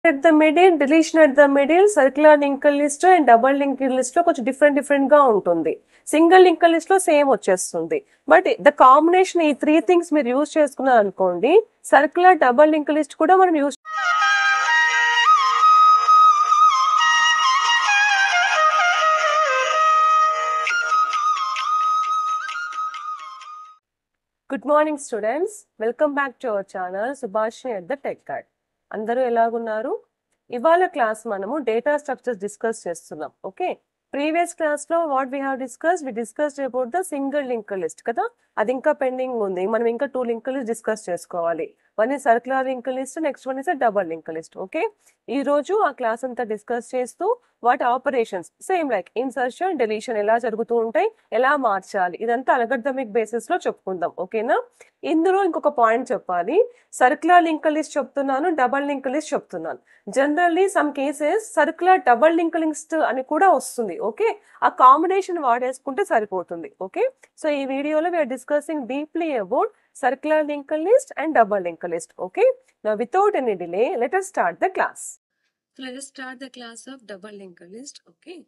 at the middle, deletion at the middle, circular linked list and double linked list లో కొంచెం different గా ఉంటుంది. Single link list లో same వచ్చేస్తుంది. But the combination ఈ 3 things మీరు యూజ్ చేసుకున్నారు అనుకోండి, సర్క్యులర్ డబల్ లింక్ లిస్ట్ కూడా మనం use. Good morning students, welcome back to our channel Subhashini at the tech guard. అందరూ ఎలాగున్నారు? ఇవాళ క్లాస్ మనము డేటా స్ట్రక్చర్స్ డిస్కస్ చేస్తున్నాం. ఓకే, ప్రీవియస్ క్లాస్ లో what we have discussed about the single link list కదా, అది ఇంకా పెండింగ్ ఉంది. మనం ఇంకా 2 లింక్ లిస్ట్ డిస్కస్ చేసుకోవాలి. One is circular link list, next one is double link list. Okay, ఈ రోజు ఆ క్లాస్ అంతా డిస్కస్ చేస్తూ వాటి operations same like insertion, deletion ఎలా జరుగుతూ ఉంటాయి, ఎలా మార్చాలి, ఇదంతా అల్గారిథమిక్ బేసిస్ లో చెప్పుకుందాం. ఓకేనా? ఇందులో ఇంకొక పాయింట్ చెప్పాలి. సర్క్యులర్ లింక్ లిస్ట్ చెప్తున్నాను, డబల్ లింక్ లిస్ట్ చెప్తున్నాను. Generally some cases circular double link list అని కూడా వస్తుంది. ఓకే, ఆ కాంబినేషన్ వాడేసుకుంటే సరిపోతుంది. ఓకే, సో ఈ వీడియోలో we are discussing deeply about circular linked list and double linked list. Okay, now without any delay, let us start the class. So let us start the class of double linked list. Okay,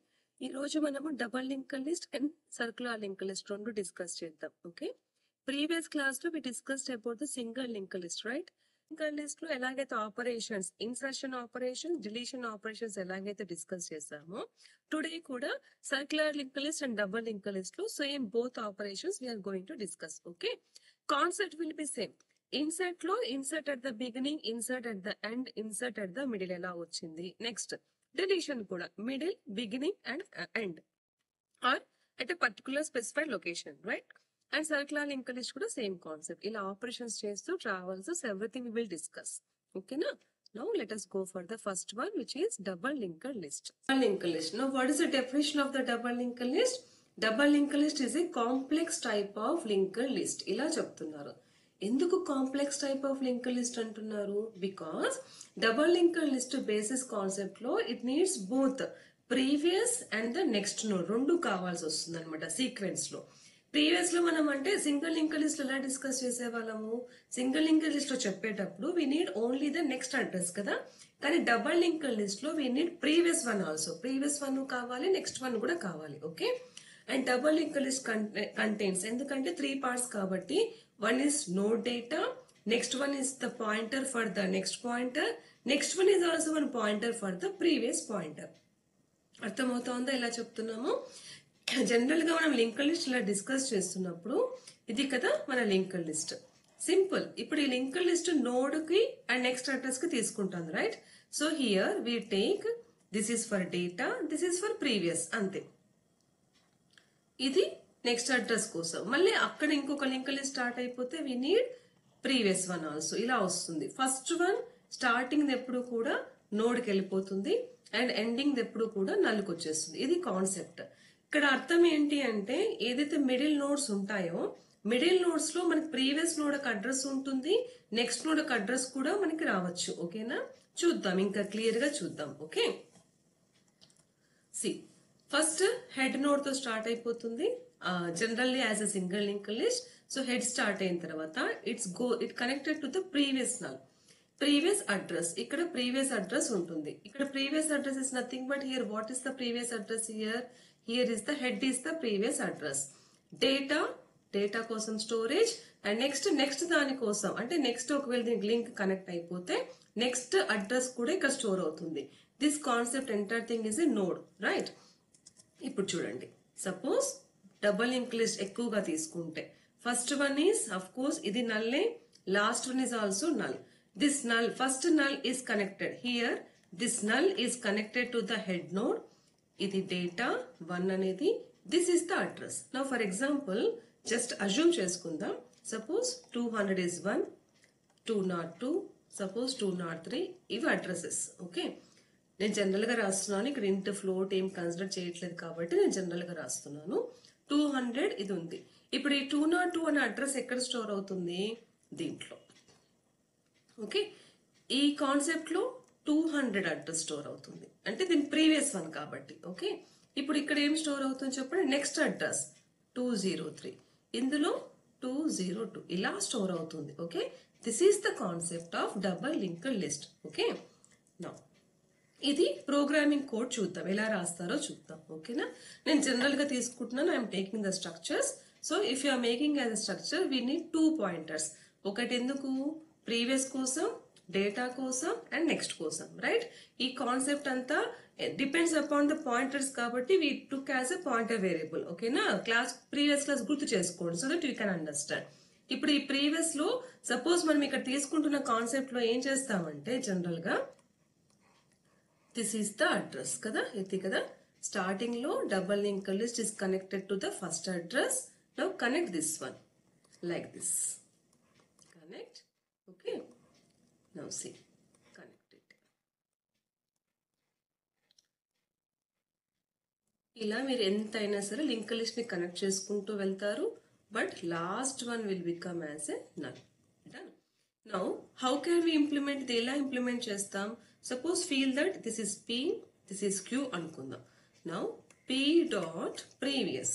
ఈ రోజు మనము double link list and circular link list రెండు discuss చేద్దాం. Okay, previous class లో we discussed about the single link list, right? Link list లో ఎలాగైతే operations, insertion operation, deletion operations ఎలాగైతే discuss చేసామో, టుడే కూడా circular link list and double link list లో same both operations we're going to discuss. Okay, concept will be same. Insert లో insert at the beginning, insert at the end, insert at the middle ఎలా వచ్చింది. Next deletion కూడా middle, beginning and end or at a particular specified location, right? And circular link list కూడా same concept. ఇలా operations చేస్తూ travels everything we will discuss. ఓకేనా? Now let us go for the first one, which is double linked list. Double linked list. Now what is the definition of the double linked list? Double linked list is a complex type of linked list. ఇలా చెప్తున్నారు. ఎందుకు complex type of link list అంటున్నారు? Because double link list basis concept లో it needs both previous and the next node రెండు కావాల్సి వస్తుంది అనమాట sequence లో. ప్రీవియస్ లో మనం అంటే సింగిల్ లింక్ లిస్ట్ ఎలా డిస్కస్ చేసేవాళ్ళము, సింగిల్ లింక్ లిస్ట్ లో చెప్పేటప్పుడు we need only the next address కదా, కానీ డబల్ లింక్ లిస్ట్ లో we need previous one also. Previous one కావాలి, నెక్స్ట్ వన్ కూడా కావాలి. Okay, and double link list contains, ఎందుకంటే 3 parts కాబట్టి, one is node data, next one is the pointer for the next pointer, next one is also one pointer for the previous pointer. అర్థమవుతోందా ఎలా చెప్తున్నాము? General గా మనం link list ఇలా discuss చేస్తున్నప్పుడు ఇది కదా మన లింక్ లిస్ట్. సింపుల్. ఇప్పుడు ఈ లింక్ లిస్ట్ నోడ్ కి అండ్ నెక్స్ట్ అడ్రస్ కి తీసుకుంటాం, right? So here we take this is for data, this is for previous, అంతే. ఇది నెక్స్ట్ అడ్రస్ కోసం. మళ్ళీ అక్కడ ఇంకొక లింక్ లిస్ట్ స్టార్ట్ అయిపోతే we need previous one also. ఇలా వస్తుంది. ఫస్ట్ వన్ స్టార్టింగ్ ఎప్పుడు కూడా నోడ్ కి వెళ్ళిపోతుంది అండ్ ఎండింగ్ ఎప్పుడు కూడా నల్లుకి వచ్చేస్తుంది. ఇది కాన్సెప్ట్. ఇక్కడ అర్థం ఏంటి అంటే, ఏదైతే మిడిల్ నోడ్స్ ఉంటాయో, మిడిల్ నోడ్స్ లో మనకి ప్రీవియస్ నోడ్ ఒక అడ్రస్ ఉంటుంది, నెక్స్ట్ నోడ్ ఒక అడ్రస్ కూడా మనకి రావచ్చు. ఓకేనా? చూద్దాం, ఇంకా క్లియర్ గా చూద్దాం. Okay, see first head node తో స్టార్ట్ అయిపోతుంది generally as a single link list. So head start అయిన తర్వాత it connected to the previous null, previous address. ఇక్కడ ప్రీవియస్ అడ్రస్ ఉంటుంది. ఇక్కడ previous address is nothing but here what is the previous address? Here is the head is the previous address. Data కోసం storage, and next దాని కోసం అంటే next ఒకవేళ దీనికి link connect అయిపోతే నెక్స్ట్ అడ్రస్ కూడా ఇక్కడ స్టోర్ అవుతుంది. This concept entire thing is a node, right? ఇప్పుడు చూడండి, సపోజ్ డబల్ లింక్ లిస్ట్ ఎక్కువగా తీసుకుంటే first one is of course ఇది నల్లే, last one is also null. This null, first null is connected here, this null is connected to the head node. ఇది data 1 అనేది, this is the address. Now for example just assume చేసుకుందాం. Suppose 200 is 1, 202, suppose 203, ఇవి addresses. Okay, నేను general గా రాస్తున్నాను. ఇక్కడ ఇంట్ float ఏం కన్సిడర్ చేయట్లేదు కాబట్టి నేను జనరల్ గా రాస్తున్నాను. 200 ఇది ఉంది. ఇప్పుడు ఈ 202 అనే అడ్రస్ ఎక్కడ స్టోర్ అవుతుంది? దీంట్లో. ఓకే, ఈ కాన్సెప్ట్ లో 200 అడ్రస్ స్టోర్ అవుతుంది, అంటే దీని ప్రీవియస్ వన్ కాబట్టి. ఓకే, ఇప్పుడు ఇక్కడ ఏం స్టోర్ అవుతుంది చెప్పండి? నెక్స్ట్ అడ్రస్ 203, ఇందులో 202 ఇలా స్టోర్ అవుతుంది. Okay, this is the concept of double linked list. Okay, now ఇది ప్రోగ్రామింగ్ కోడ్ చూద్దాం, ఎలా రాస్తారో చూద్దాం. ఓకేనా, నేను జనరల్ గా తీసుకుంటున్నాను. I'm taking the structures. So if you are making as a structure we need 2 pointers. ఒకటి ఎందుకు, ప్రీవియస్ కోసం, డేటా కోసం అండ్ నెక్స్ట్ కోసం, రైట్? ఈ కాన్సెప్ట్ అంతా డిపెండ్స్ అపాన్ ద పాయింటర్స్ కాబట్టి we took as a pointer variable. ఓకేనా, previous class గుర్తు చేసుకోండి so that you can understand. ఇప్పుడు ఈ ప్రీవియస్ లో సపోజ్ మనం ఇక్కడ తీసుకుంటున్న కాన్సెప్ట్ లో ఏం చేస్తామంటే జనరల్ గా దిస్ ఈస్ ద అడ్రస్ కదా, ఇది కదా. స్టార్టింగ్ లో double link list is connected to the first address. Now connect this one like this. Connect. Okay, now see connected. ఇలా మీరు ఎంతైనా సరే లింక్ లిస్ట్ ని కనెక్ట్ చేసుకుంటూ వెళ్తారు, but last one will become as a null. Done. Now how can we implement ఇది? ఎలా implement చేస్తాం? Suppose feel that this is P, this is Q అనుకుందాం. Now P dot previous.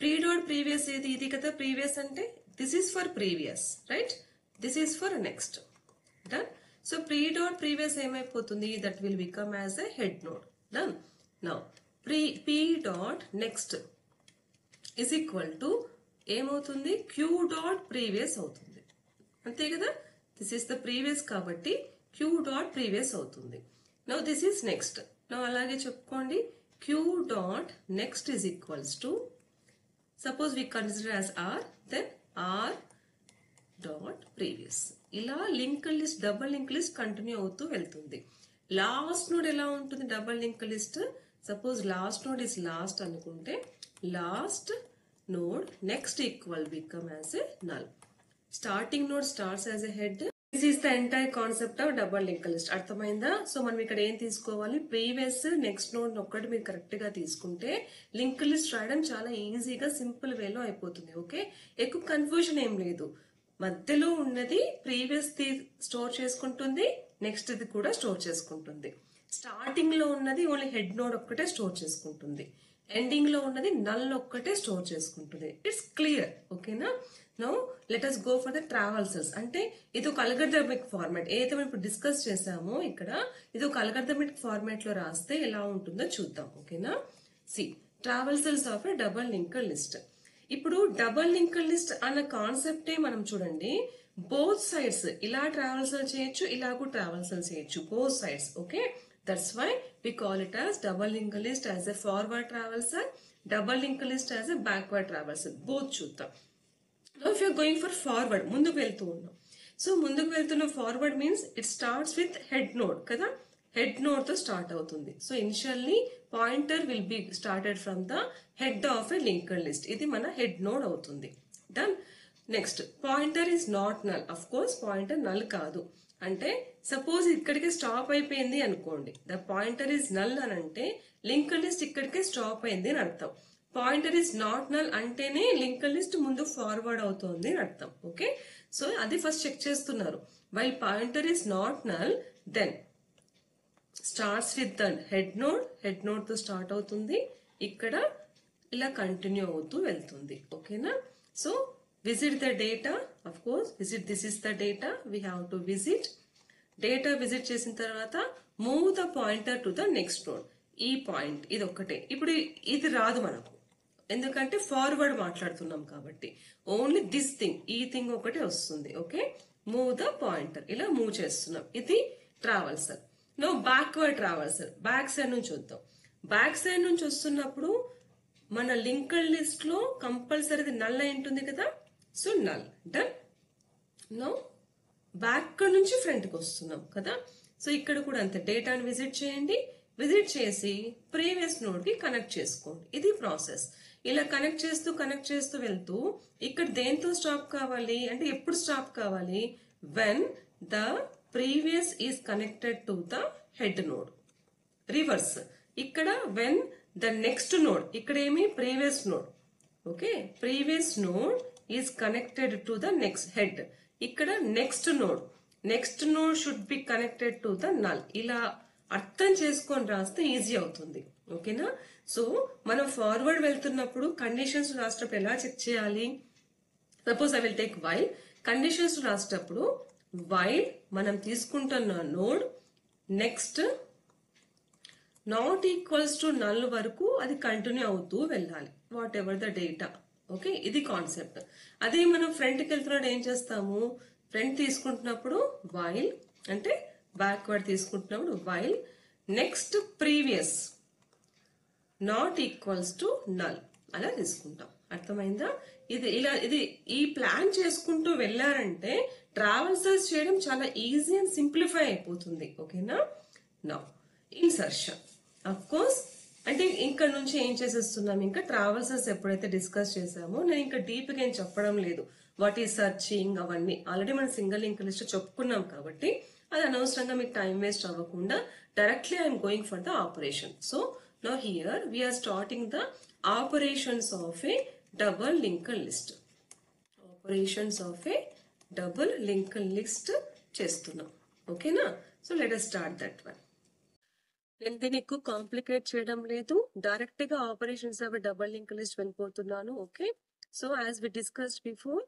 P dot previous ఏది? ఇది కదా previous అంటే. This is for previous, right? This is for next. Done. So P dot previous ఏమైపోతుంది? That will become as a head node. Done. Now P dot next is equal to ఏమవుతుంది? Q dot previous అవుతుంది, అంతే కదా. This is the previous కాబట్టి Q dot previous అవుతుంది. Now this is next. Now అలాగే చెప్పుకోండి, Q dot next is equals to suppose we consider as R, then R dot previous. ఇలా link list, double link list continue అవుతూ వెళ్తుంది. Last node ఎలా ఉంటుంది? Double link list suppose last node is last అనుకుంటే last node next equal become as a null. Starting node starts as a head. This is the entire concept of double linked list. అర్థమైందా? So మనం ఇక్కడ ఏం తీసుకోవాలి? Previous next node ఒక్కటి మీరు correct గా తీసుకుంటే లింక్ లిస్ట్ రాయడం చాలా ఈజీగా సింపుల్ వేలో అయిపోతుంది. ఓకే, ఎక్కువ కన్ఫ్యూజన్ ఏం లేదు. మధ్యలో ఉన్నది ప్రీవియస్ ది స్టోర్ చేసుకుంటుంది, నెక్స్ట్ ది కూడా స్టోర్ చేసుకుంటుంది. స్టార్టింగ్ లో ఉన్నది ఓన్లీ హెడ్ నోడ్ ఒక్కటే స్టోర్ చేసుకుంటుంది, ఎండింగ్ లో ఉన్నది నల్ ఒక్కటే స్టోర్ చేసుకుంటుంది. It's clear. ఓకేనా? Now let us go for the traversals. అంటే ఇది ఒక అల్గరిథమిక్ ఫార్మాట్. ఏదైతే మనం ఇప్పుడు డిస్కస్ చేసామో ఇక్కడ ఇది ఒక అల్గరిథమిక్ ఫార్మాట్ లో రాస్తే ఎలా ఉంటుందో చూద్దాం. ఓకేనా, see traversals of a double linked list. ఇప్పుడు డబుల్ లింక్డ్ లిస్ట్ అన్న కాన్సెప్టే మనం చూడండి, బోత్ సైడ్స్ ఇలా ట్రావెల్సల్ చేయొచ్చు, ఇలాగూ ట్రావెల్సల్ చేయొచ్చు, both sides. Okay, that's why we call it as double linked list as a forward traversal, double linked list as a backward traversal. Both చూద్దాం. Now if you are going for forward, ముందుకు వెళ్తూ ఉన్నాం. So ముందుకు వెళ్తున్న forward means it starts with head node కదా, head node తో start అవుతుంది. So initially pointer will B started from the head of a linked list. ఇది మన హెడ్ నోడ్ అవుతుంది. Done. Next pointer is not null. Of course pointer null కాదు. అంటే suppose ఇక్కడికే stop అయిపోయింది అనుకోండి, ద పాయింటర్ ఈస్ నల్ అని అంటే లింక్ లిస్ట్ ఇక్కడికే స్టాప్ అయింది అని అర్థం. పాయింటర్ ఈస్ నాట్ నల్ అంటేనే లింక్ లిస్ట్ ముందు ఫార్వర్డ్ అవుతోంది అని అర్థం. ఓకే, సో అది ఫస్ట్ చెక్ చేస్తున్నారు. While pointer is not null then starts with the head node, head node తో స్టార్ట్ అవుతుంది, ఇక్కడ ఇలా కంటిన్యూ అవుతూ వెళ్తుంది. ఓకేనా, so visit the data. Of course visit, this is the data we have to visit. Data visit చేసిన తర్వాత move the pointer to the next node. ఈ పాయింట్ ఇది ఒక్కటే. ఇప్పుడు ఇది రాదు మనకు, ఎందుకంటే ఫార్వర్డ్ మాట్లాడుతున్నాం కాబట్టి. ఓన్లీ దిస్ థింగ్, ఈ థింగ్ ఒకటే వస్తుంది. ఓకే, మూవ్ ద పాయింటర్, ఇలా మూవ్ చేస్తున్నాం. ఇది traversal. No backward traversal, back side నుంచి వద్దాం. బ్యాక్ సైడ్ నుంచి వస్తున్నప్పుడు మన లింక్డ్ లిస్ట్ లో కంపల్సరీ నల్ అయి ఉంటుంది కదా. So null. Done. No back నుంచి ఫ్రంట్ కి వస్తున్నాం కదా. సో ఇక్కడ కూడా అంతే, డేటాను విజిట్ చేయండి, విజిట్ చేసి ప్రీవియస్ నోడ్ కి కనెక్ట్ చేసుకోండి. ఇది ప్రాసెస్. ఇలా కనెక్ట్ చేస్తూ వెళ్తూ ఇక్కడ దేంతో స్టాప్ కావాలి అంటే ఎప్పుడు స్టాప్ కావాలి? When the previous is connected to the head node. Reverse, ఇక్కడ వెన్ ద నెక్స్ట్ నోడ్, ఇక్కడ ఏమి previous node. Okay, previous node is connected to the next head. ఇక్కడ next node should be connected to the null. ఇలా అర్థం చేసుకొని రాస్తే easy అవుతుంది. ఓకేనా, సో మనం ఫార్వర్డ్ వెళ్తున్నప్పుడు కండిషన్స్ రాసేటప్పుడు ఎలా చెక్ చేయాలి? Suppose I will take while. Conditions రాసేటప్పుడు వైల్ మనం తీసుకుంటున్న node next not equals to null వరకు అది కంటిన్యూ అవుతూ వెళ్ళాలి, what ever the data. Okay, ఇది కాన్సెప్ట్. అదే మనం ఫ్రంట్కి వెళ్తున్నప్పుడు ఏం చేస్తాము, ఫ్రంట్ తీసుకుంటున్నప్పుడు వైల్ అంటే బ్యాక్వర్డ్ తీసుకుంటున్నప్పుడు while next previous not equals to null అలా తీసుకుంటాం. అర్థమైందా? ఇది ఈ ప్లాన్ చేసుకుంటూ వెళ్ళారంటే ట్రావెల్సర్స్ చేయడం చాలా ఈజీ అండ్ సింప్లిఫై అయిపోతుంది. ఓకేనా? నా ఇన్సర్షన్ అఫ్ కోర్స్ అంటే ఇక్కడ నుంచి ఏం చేసేస్తున్నాం, ఇంకా ట్రావెల్సర్స్ ఎప్పుడైతే డిస్కస్ చేసామో నేను ఇంకా డీప్ గా ఏం చెప్పడం లేదు. వాట్ ఈస్ సర్చింగ్ అవన్నీ ఆల్రెడీ మనం సింగిల్ లింక్ లిస్ట్ చెప్పుకున్నాం కాబట్టి అది అనవసరంగా మీకు టైం వేస్ట్ అవ్వకుండా directly I'm going for the operation. So now here we are starting the operations of a double linked list. Operations of a double linked list చేస్తున్నాం. ఓకేనా? So let us start that one. నేను దీన్ని ఎక్కువ complicate చేయడం లేదు, direct గా operations of double link list వెళ్ళిపోతున్నాను. Okay, so as we discussed before,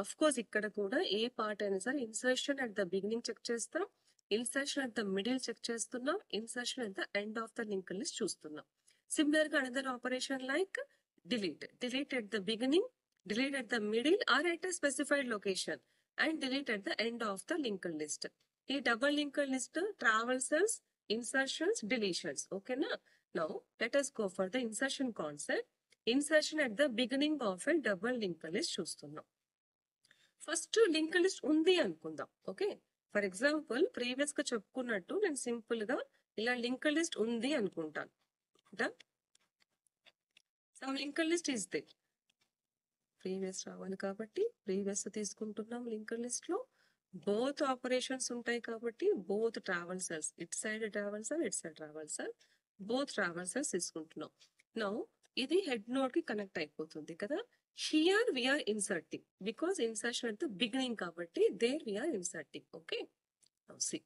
of course ఇక్కడ కూడా ఏ పార్ట్ అయినా సరే insertion at the beginning check చేస్తాం, insertion at the middle check చేస్తున్నాం, insertion at the end of the link list చూస్తున్నాం. Similar గా another operation like delete at the beginning, delete at the middle or at a specified location and delete at the end of the link list. ఈ double link list traversals, insertions, deletions. Okay na? Now let us go for the insertion concept. Insertion at the beginning of a double linked list చూస్తున్నాం. First link list ఉంది అనుకుందాం. Okay, for example previous గా చెప్పుకున్నట్టు నేను simple గా ఇలా link list ఉంది అనుకుంటాను. Some link list is there, previous రావాలి కాబట్టి ప్రీవియస్ తీసుకుంటున్నాం. లింక్ లిస్ట్ లో బోత్ ఆపరేషన్స్ ఉంటాయి కాబట్టి both traversals, it side traversal, it side traversal, both traversals తీసుకుంటున్నాం. నౌ ఇది హెడ్ నోడ్ కి కనెక్ట్ అయిపోతుంది కదా. Here we're inserting because insertion at the beginning కాబట్టి there we're inserting. Okay, see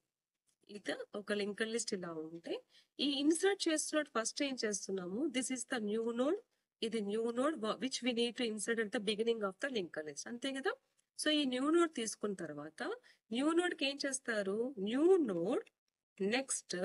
ఇది ఒక లింక్ లిస్ట్ ఇలా ఉంటే ఈ ఇన్సర్ట్ చేస్తున్నట్టు ఫస్ట్ ఏం చేస్తున్నాము, this is the new node, ఇది new node which we need to insert at the beginning of the link list, అంతే కదా. సో ఈ న్యూ నోడ్ తీసుకున్న తర్వాత న్యూ నోడ్ కి ఏం చేస్తారు, new node next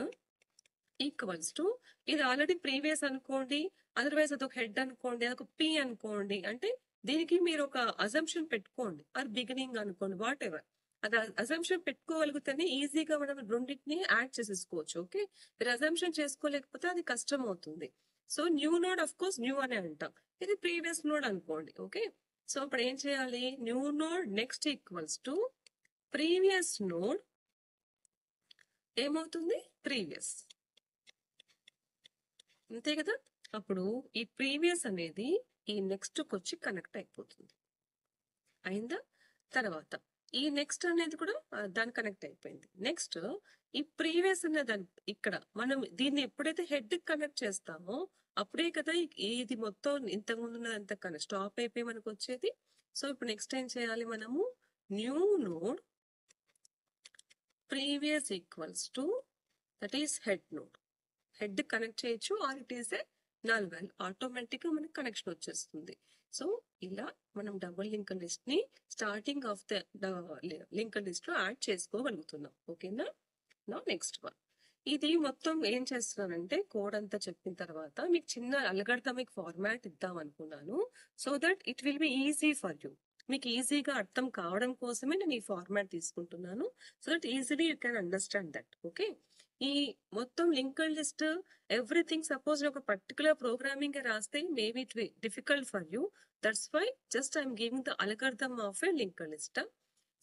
equals to, ఇది ఆల్రెడీ ప్రీవియస్ అనుకోండి, అదర్వైజ్ అదొక హెడ్ అనుకోండి, అదొక పి అనుకోండి, అంటే దీనికి మీరు ఒక అజంప్షన్ పెట్టుకోండి, ఆర్ బిగినింగ్ అనుకోండి, వాట్ ఎవర్. అది అజంప్షన్ పెట్టుకోగలిగితేనే ఈజీగా మనం రెండింటిని యాడ్ చేసేసుకోవచ్చు. ఓకే, మీరు అజంప్షన్ చేసుకోలేకపోతే అది కష్టం అవుతుంది. So new node of course new అనే అంటాం, ఇది ప్రీవియస్ నోడ్ అనుకోండి. ఓకే, సో ఇప్పుడు ఏం చేయాలి, new node next equals to previous node ఏమవుతుంది, ప్రీవియస్, అంతే కదా. అప్పుడు ఈ ప్రీవియస్ అనేది ఈ నెక్స్ట్ కి వచ్చి కనెక్ట్ అయిపోతుంది. అయిందా? తర్వాత ఈ నెక్స్ట్ అనేది కూడా దాని కనెక్ట్ అయిపోయింది. నెక్స్ట్ ఈ ప్రీవియస్ అనే దాని ఇక్కడ మనం దీన్ని ఎప్పుడైతే హెడ్ కనెక్ట్ చేస్తామో అప్పుడే కదా ఇది మొత్తం ఇంతకుముందు ఉన్నదంతా కనెక్ట్ స్టాప్ అయిపోయి మనకు వచ్చేది. సో ఇప్పుడు నెక్స్ట్ ఏం చేయాలి, మనము new node previous equals to that is head node, head connect చేయొచ్చు or it is a null value, automatic గా మనకి కనెక్షన్ వచ్చేస్తుంది. సో ఇలా మనం డబుల్ లింక్ లిస్ట్ ని starting of the link list లో యాడ్ చేసుకోగలుగుతున్నాం. ఓకేనా? నా నెక్స్ట్ వన్, ఇది మొత్తం ఏం చేస్తున్నానంటే కోడ్ అంతా చెప్పిన తర్వాత మీకు చిన్న అల్గారిథమిక్ ఫార్మాట్ ఇద్దాం అనుకున్నాను, so that it will be easy for you. మీకు ఈజీగా అర్థం కావడం కోసమే నేను ఈ ఫార్మాట్ తీసుకుంటున్నాను, so that easily you can understand that. Okay, ఈ మొత్తం లింక్డ్ లిస్ట్ ఎవ్రీథింగ్ సపోజ్ ఒక పర్టికులర్ ప్రోగ్రామింగ్ రాస్తే maybe it be difficult for you, that's why just I'm giving the algorithm of a linked list.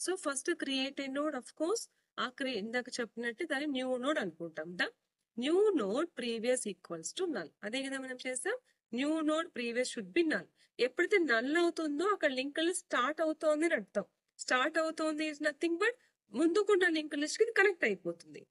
So first create a node, of course ఆ ఇందాక చెప్పినట్టు దాన్ని new node అనుకుంటాం. The new node previous equals to null, అదే కదా మనం చేసాం. New node previous should be null. ఎప్పుడైతే నల్ అవుతుందో అక్కడ లింక్ లిస్ట్ స్టార్ట్ అవుతోంది అని అర్థం. స్టార్ట్ అవుతోంది ఇస్ నథింగ్ బట్ ముందుకున్న లింక్ లిస్ట్ కి కనెక్ట్ అయిపోతుంది.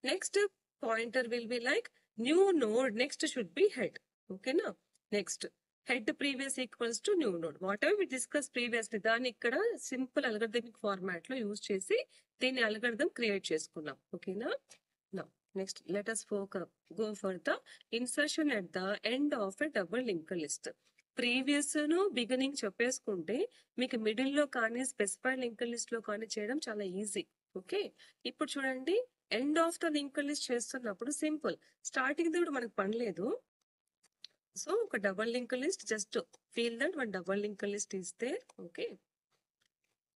Next pointer will be like new node next should be head. ఓకేనా? Next head previous equals to new node, whatever we discuss previously, దాన్ని ఇక్కడ సింపుల్ అల్గారిథమిక్ ఫార్మాట్ లో use చేసి దీన్ని algorithm create చేసుకున్నాం. ఓకేనా? Now next let us go for the insertion at the end of a double linked list. Previous ను beginning చెప్పేసుకుంటే మీకు middle లో కానీ స్పెసిఫైడ్ లింక్డ్ లిస్ట్ లో కానీ చేయడం చాలా ఈజీ. ఓకే, ఇప్పుడు చూడండి end of the linked list చేస్తున్నప్పుడు సింపుల్, స్టార్టింగ్ కూడా మనకు పని లేదు. సో ఒక double linked list, just feel that one double linked list ఇస్తే ఓకే,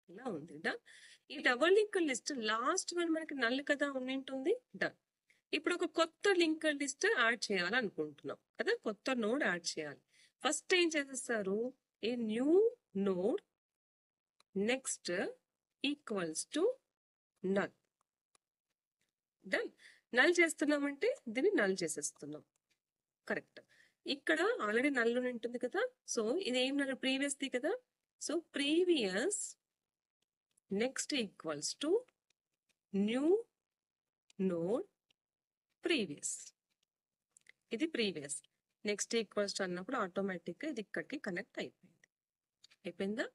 ఇలా ఉంది డన్. ఈ double linked list last one మనకి నల్ కదా ఉండింటుంది, డన్. ఇప్పుడు ఒక కొత్త లింక్డ్ లిస్ట్ యాడ్ చేయాలనుకుంటున్నాం కదా, కొత్త నోడ్ యాడ్ చేయాలి. ఫస్ట్ ఏం చేసేస్తారు, a new node next equals to null. Done. Null చేస్తున్నామంటే దీన్ని నల్ చేసేస్తున్నాం, కరెక్ట్. ఇక్కడ ఆల్రెడీ నల్ ఉంటుంది కదా, సో ఇది ఏం నల్, ప్రీవియస్ ది కదా. So previous next equals to new node previous. ఇది ప్రీవియస్, నెక్స్ట్ ఈక్వల్స్ టు అన్నప్పుడు ఆటోమేటిక్ గా ఇది ఇక్కడికి కనెక్ట్ అయిపోయిందా.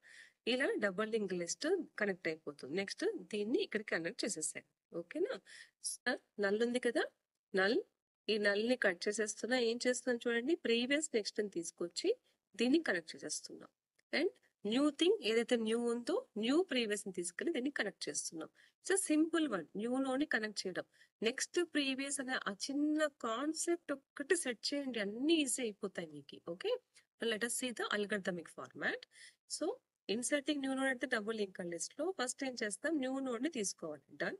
ఇలా డబుల్ లింక్ లిస్ట్ కనెక్ట్ అయిపోతుంది. నెక్స్ట్ దీన్ని ఇక్కడికి కనెక్ట్ చేసేసాను, ఓకేనా. నల్ ఉంది కదా, నల్, ఈ నల్ ని కట్ చేసేస్తున్నా. ఏం చేస్తున్నాను చూడండి, ప్రీవియస్ నెక్స్ట్ ని తీసుకొచ్చి దీన్ని కనెక్ట్ చేసేస్తున్నాం. అండ్ న్యూ థింగ్ ఏదైతే న్యూ ఉందో న్యూ ప్రీవియస్ ని తీసుకెళ్లి దీన్ని కనెక్ట్ చేస్తున్నాం. So simple one, new node ని కనెక్ట్ చేయడం. నెక్స్ట్ ప్రీవియస్ అనే ఆ చిన్న కాన్సెప్ట్ ఒక్కటి సెట్ చేయండి, అన్ని ఈజీ అయిపోతాయి మీకు. Okay, let us see the algorithmic format. So inserting new node అంటే డబుల్ లింక్డ్ లిస్ట్ లో ఫస్ట్ ఏం చేస్తాం, న్యూ నోడ్ ని తీసుకోవాలి, డన్.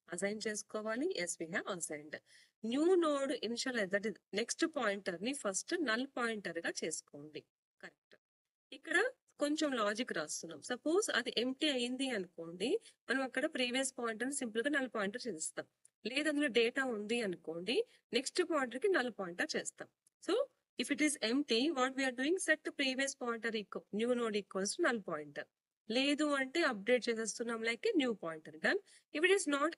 అసైన్ చేసుకోవాలి, yes we have assigned. New node initial that is next pointer ని ఫస్ట్ నల్ పాయింటర్ గా చేసుకోండి, కరెక్ట్. ఇక్కడ కొంచెం లాజిక్ రాస్తున్నాం. సపోజ్ అది ఎంటీ అయింది అనుకోండి, మనం అక్కడ ప్రీవియస్ పాయింటర్ సింపుల్ గా నల్ పాయింటర్ చేస్తాం. లేదు అందులో డేటా ఉంది అనుకోండి, నెక్స్ట్ పాయింటర్ కి నల్ పాయింటర్ చేస్తాం. So if it is empty, what we are doing, set the previous pointer equal new node equals to null pointer. లేదు అంటే అప్డేట్ చేసేస్తున్నాం like new pointer, done. If it is not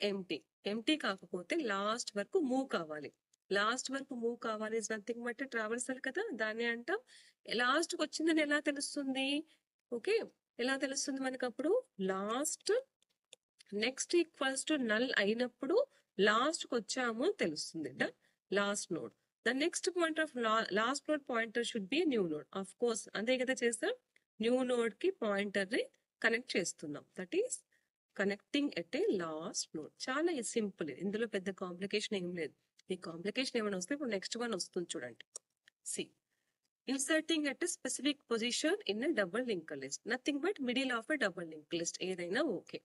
empty కాకపోతే last వరకు move కావాలి. Last వరకు move కావాలి is nothing but ట్రావెల్సల్ కదా, దాన్ని అంటాం. లాస్ట్ కి వచ్చిందని ఎలా తెలుస్తుంది, ఓకే, ఎలా తెలుస్తుంది మనకు అప్పుడు, last next equals to null అయినప్పుడు లాస్ట్ కి వచ్చాము తెలుస్తుంది, done. Last node, the next pointer of last node pointer should be a new node, of course అంతే కదా చేస్తాం. న్యూ నోడ్ కి పాయింటర్ ని కనెక్ట్ చేస్తున్నాం, that is connecting at a last node. చాలా సింపుల్, ఇందులో పెద్ద కాంప్లికేషన్ ఏం లేదు. ఈ కాంప్లికేషన్ ఏమైనా వస్తే ఇప్పుడు నెక్స్ట్ వన్ వస్తుంది చూడండి. See inserting at a specific position in a double link list, nothing but middle of a double link list, ఏదైనా ఓకే.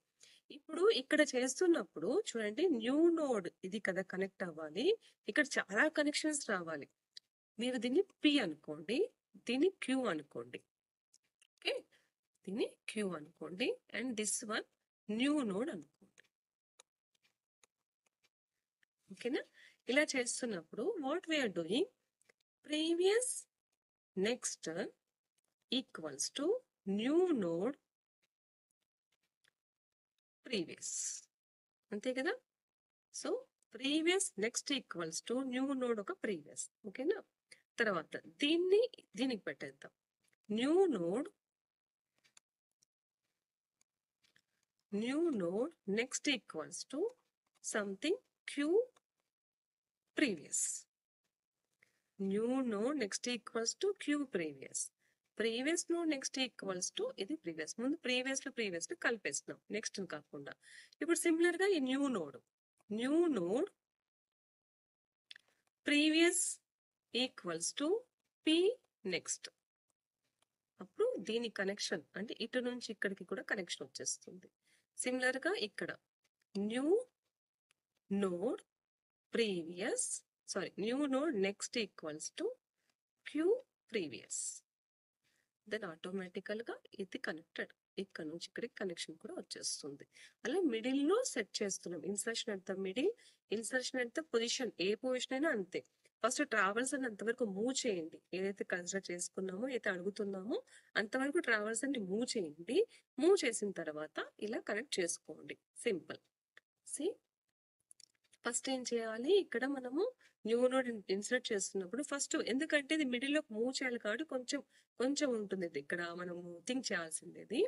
ఇప్పుడు ఇక్కడ చేస్తున్నప్పుడు చూడండి, న్యూ నోడ్ ఇది కదా కనెక్ట్ అవ్వాలి, ఇక్కడ చాలా కనెక్షన్స్ రావాలి. మీరు దీన్ని పి అనుకోండి, దీన్ని క్యూ అనుకోండి, ఓకే, దీన్ని క్యూ అనుకోండి, and this one new node అనుకోండి, ఓకేనా. ఇలా చేస్తున్నప్పుడు what we are doing, previous next equals to new node previous, అంతే కదా. So previous next equals to new node ఒక ప్రీవియస్, ఓకేనా. తర్వాత దీనికి పెట్టేద్దాం, new node next equals to something Q previous. New node next equals to Q previous node next equals to ఇది previous. ముందు previous లో కలిపేస్తున్నాం, నెక్స్ట్ కాకుండా. ఇప్పుడు సిమిలర్ గా ఈ new node previous equals to P next. అప్పుడు దీని కనెక్షన్ అంటే ఇటు నుంచి ఇక్కడికి కూడా కనెక్షన్ వచ్చేస్తుంది. సిమిలర్ గా ఇక్కడ new node next equals to Q previous, then automatical గా ఇది కనెక్టెడ్, ఇక్కడ నుంచి ఇక్కడికి కనెక్షన్ కూడా వచ్చేస్తుంది. అలా మిడిల్ లో సెట్ చేస్తున్నాం, insertion at the middle, insertion at the position, A position అయినా అంతే. ఫస్ట్ ట్రావెల్స్ అని అంతవరకు మూవ్ చేయండి, ఏదైతే కన్సిడర్ చేసుకున్నామో ఏదైతే అడుగుతున్నామో అంతవరకు ట్రావెల్స్ అని మూవ్ చేయండి. మూవ్ చేసిన తర్వాత ఇలా కనెక్ట్ చేసుకోండి, సింపుల్. సి ఫస్ట్ ఏం చేయాలి, ఇక్కడ మనము న్యూ నోడ్ ఇన్సర్ట్ చేస్తున్నప్పుడు ఫస్ట్, ఎందుకంటే ఇది మిడిల్ లో మూవ్ చేయాలి కాబట్టి కొంచెం ఉంటుంది ఇది, ఇక్కడ మనము థింక్ చేయాల్సింది.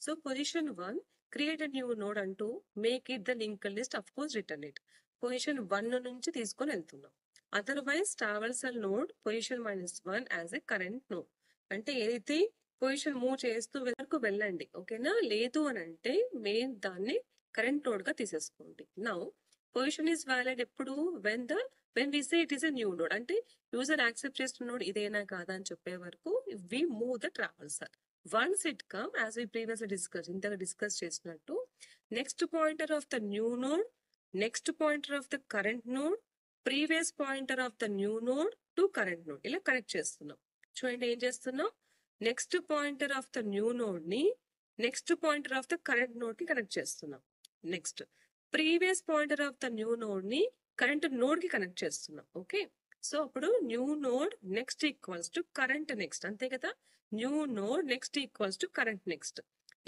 So position 1 create new node అంటూ make it the link list, of course return it. Position 1 నుంచి తీసుకొని వెళ్తున్నాం. Otherwise traversal node position -1 as a current node, అంటే ఏదైతే పొజిషన్ మూవ్ చేస్తూ వరకు వెళ్ళండి, ఓకేనా. లేదు అని అంటే మెయిన్ దాన్ని కరెంట్ నోడ్ గా తీసేసుకోండి. నౌ పొజిషన్ ఈస్ వ్యాలిడ్ ఎప్పుడు when we say it is a new node, అంటే యూజర్ యాక్సెప్ట్ చేస్తున్న నోడ్ ఇదేనా కాదా అని చెప్పే వరకు we move the traversal. Once it come, as we previously ఇంతగా డిస్కస్ చేసినట్టు, next pointer of the new node, next pointer of the current node, previous pointer of the new node to current node, ఇలా connect చేస్తున్నాం. చూడండి ఏం చేస్తున్నాం, next pointer of the new node ని next pointer of the current node కి connect చేస్తున్నాం. Next previous pointer of the new node ని current node కి కనెక్ట్ చేస్తున్నాం. ఓకే, సో అప్పుడు new node next equals to current next, అంతే కదా. New node next equals to current next,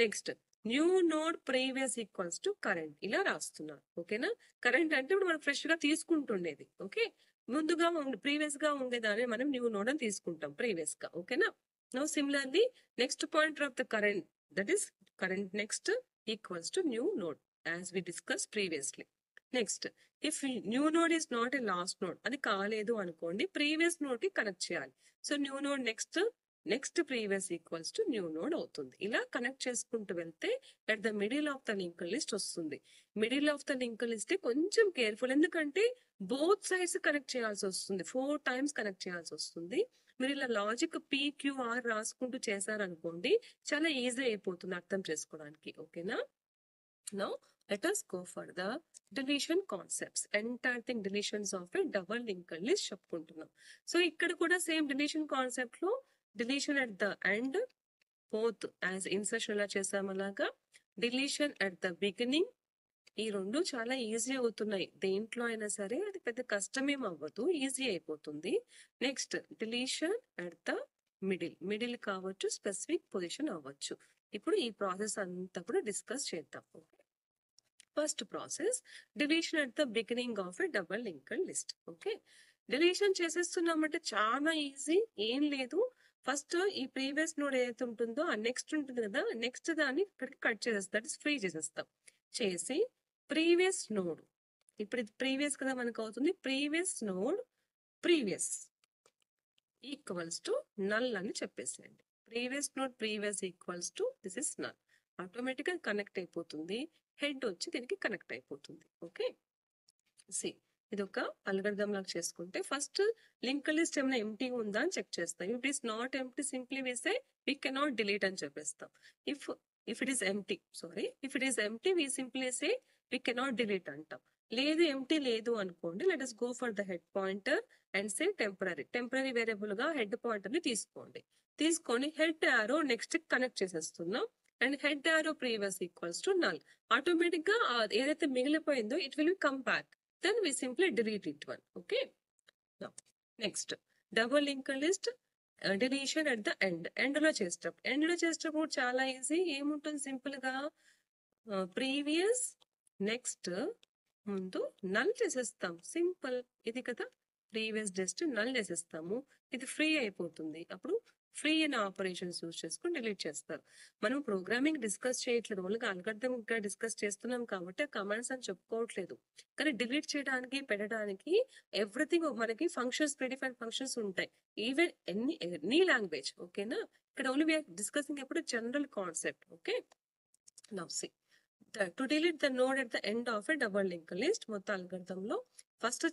next new node previous equals to current, ఇలా రాస్తున్నాం. ఓకేనా, current అంటే ఇప్పుడు మనం ఫ్రెష్ గా తీసుకుంటుండేది. ఓకే, ముందుగా ప్రీవియస్ గా ఉండేదాన్ని మనం న్యూ నోడ్ అని తీసుకుంటాం ప్రీవియస్ గా. ఓకేనా, now similarly next pointer of the current, that is current next equals to new node, as we discussed previously. Next, if new node is not a last node, అది కాలేదు అనుకోండి, previous node కి connect చేయాలి. So new node next previous equals to new node అవుతుంది. ఇలా connect చేసుకుంటూ వెళ్తే at the middle of the link list వస్తుంది. Middle of the link list కొంచెం కేర్ఫుల్, ఎందుకంటే బోత్ సైడ్స్ కనెక్ట్ చేయాల్సి వస్తుంది, 4 times కనెక్ట్ చేయాల్సి వస్తుంది. మీరు ఇలా లాజిక్ PQR రాసుకుంటూ చేశారనుకోండి, చాలా ఈజీ అయిపోతుంది అర్థం చేసుకోవడానికి. ఓకేనా, now let us go for the deletion concepts. Entire thing deletions of A double linked list చెప్పుకుంటున్నాం. సో ఇక్కడ కూడా సేమ్ డిలీషన్ కాన్సెప్ట్ లో deletion at the end, both as insertion ఎలా చేసాం అలాగా, డిలీషన్ అట్ ద బిగినింగ్, ఈ రెండు చాలా ఈజీ అవుతున్నాయి. దేంట్లో అయినా సరే అది పెద్ద కష్టమేం అవ్వదు, ఈజీ అయిపోతుంది. Next deletion at the middle కావచ్చు, స్పెసిఫిక్ పొజిషన్ అవ్వచ్చు. ఇప్పుడు ఈ ప్రాసెస్ అంతా కూడా డిస్కస్ చేద్దాం. First process deletion at the beginning of a double linked list. Okay, deletion చేసేస్తున్నామంటే చాలా ఈజీ, ఏం లేదు. ఫస్ట్ ఈ ప్రీవియస్ నోడ్ ఏదైతే ఉంటుందో ఆ నెక్స్ట్ ఉంటుంది కదా, నెక్స్ట్ దాన్ని ఇక్కడికి కట్ చేసేస్తాం, దట్ ఇస్ ఫ్రీ చేసేస్తాం. చేసి ప్రీవియస్ నోడ్, ఇప్పుడు ఇది ప్రీవియస్ కదా మనకు అవుతుంది, previous node previous equals to null అని చెప్పేసేయండి. Previous node previous equals to this is null, automatic గా కనెక్ట్ అయిపోతుంది. హెడ్ వచ్చి దీనికి కనెక్ట్ అయిపోతుంది. ఓకే, సి ఇది ఒక అల్గరిథం లాగా చేసుకుంటే ఫస్ట్ లింక్ లిస్ట్ ఏమైనా ఎంటీ ఉందా అని చెక్ చేస్తాం. If it is not empty, simply we say we cannot delete అని చెప్పేస్తాం. If it is empty we simply say we cannot delete అంటాం. లేదు ఎంటీ లేదు అనుకోండి, let us go for the head pointer and say temporary variable గా head pointer ని తీసుకొని head arrow next connect చేసేస్తున్నాం. And head arrow previous equals to null, automatic గా ఏదైతే మిగిలిపోయిందో it will come back, then we simply delete it one. Okay, next double link list deletion at the end లో చేసేటప్పుడు చాలా easy. ఏముంటుంది, simple గా previous next ముందు null చేసేస్తాం, సింపుల్. ఇది కదా ప్రీవియస్ జస్ట్ నల్ చేసేస్తాము, ఇది ఫ్రీ అయిపోతుంది. అప్పుడు ఫ్రీ అయిన ఆపరేషన్స్ యూజ్ చేసుకుని డిలీట్ చేస్తారు. మనం ప్రోగ్రామింగ్ డిస్కస్ చేయట్లేదు, ఓన్లీగా అల్గరిథం గా డిస్కస్ చేస్తున్నాం కాబట్టి ఆ కమాండ్స్ అని చెప్పుకోవట్లేదు. కానీ డిలీట్ చేయడానికి పెట్టడానికి ఎవ్రీథింగ్ మనకి ఫంక్షన్స్, ప్రిడిఫైన్డ్ ఫంక్షన్స్ ఉంటాయి, ఈవెన్ ఎనీ లాంగ్వేజ్. ఓకేనా, ఇక్కడ ఓన్లీ వీఆర్ డిస్కసింగ్ ఎప్పుడు general concept. Okay, now see to delete the node at the end of a double link list, మొత్తం అల్గరిథం లో ఫస్ట్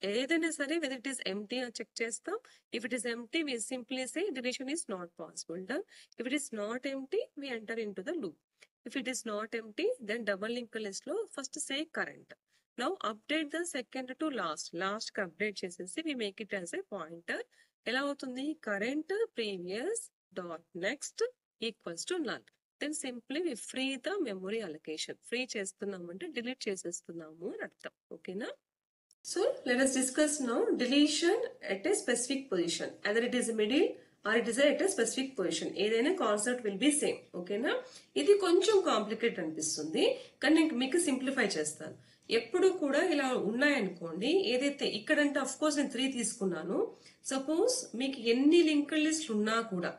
ఏదైనా సరే వెదర్ ఇట్ ఈస్ ఎంటీ అని check చేస్తాం. If it is empty we simply say deletion is not possible, done. If it is not empty we enter into the loop. If it is not empty then double link list లో first say current. Now update the second to last కి update చేసేసి we make it as a pointer. ఎలా అవుతుంది, current previous dot next equals to null. Then simply we free the memory allocation. Free చేస్తున్నామంటే delete చేసేస్తున్నాము అని అర్థం. ఓకేనా, so let us discuss now deletion at a specific position, either it is middle or it is at a specific position. ఏదైనా concept will be same. ఓకేనా, ఇది కొంచెం complicate అనిపిస్తుంది కానీ నేను మీకు సింప్లిఫై చేస్తాను. ఎప్పుడు కూడా ఇలా ఉన్నాయనుకోండి, ఏదైతే ఇక్కడంటే అఫ్ కోర్స్ నేను 3 తీసుకున్నాను. సపోజ్ మీకు ఎన్ని లింక్డ్ లిస్ట్లు ఉన్నా కూడా,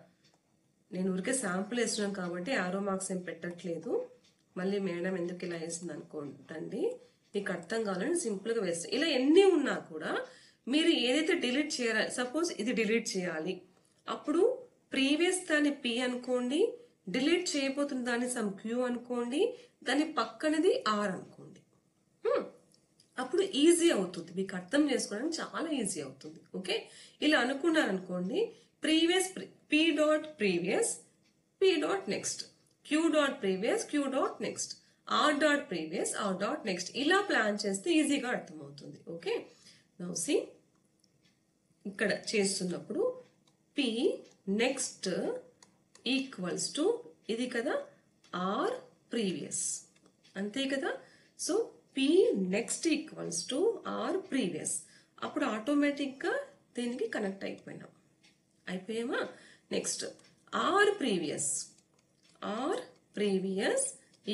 నేను ఊరికే శాంపుల్ వేస్తున్నాను కాబట్టి ఆరో మార్క్స్ ఏం పెట్టట్లేదు, మళ్ళీ మేడం ఎందుకు ఇలా వేసింది అనుకోండి, మీకు అర్థం కావాలని సింపుల్ గా వేస్తాం. ఇలా ఎన్ని ఉన్నా కూడా మీరు ఏదైతే డిలీట్ చేయాలి, సపోజ్ ఇది డిలీట్ చేయాలి, అప్పుడు ప్రీవియస్ దాన్ని P అనుకోండి, డిలీట్ చేయబోతున్న దాన్ని సమ్ క్యూ అనుకోండి, దాని పక్కనది ఆర్ అనుకోండి. అప్పుడు ఈజీ అవుతుంది, మీకు అర్థం చేసుకోవడానికి చాలా ఈజీ అవుతుంది. ఓకే, ఇలా అనుకున్నారనుకోండి, previous P dot previous P dot next, Q dot previous Q dot next, R dot previous R dot next, ఇలా ప్లాన్ చేస్తే ఈజీగా అర్థమవుతుంది. ఓకే, నౌ సీ ఇక్కడ చేస్తున్నప్పుడు పి నెక్స్ట్ ఈక్వల్స్ టు ఇది కదా ఆర్ ప్రీవియస్, అంతే కదా. So P next equals to R previous, అప్పుడు ఆటోమేటిక్గా దీనికి కనెక్ట్ అయిపోయామా. Next R previous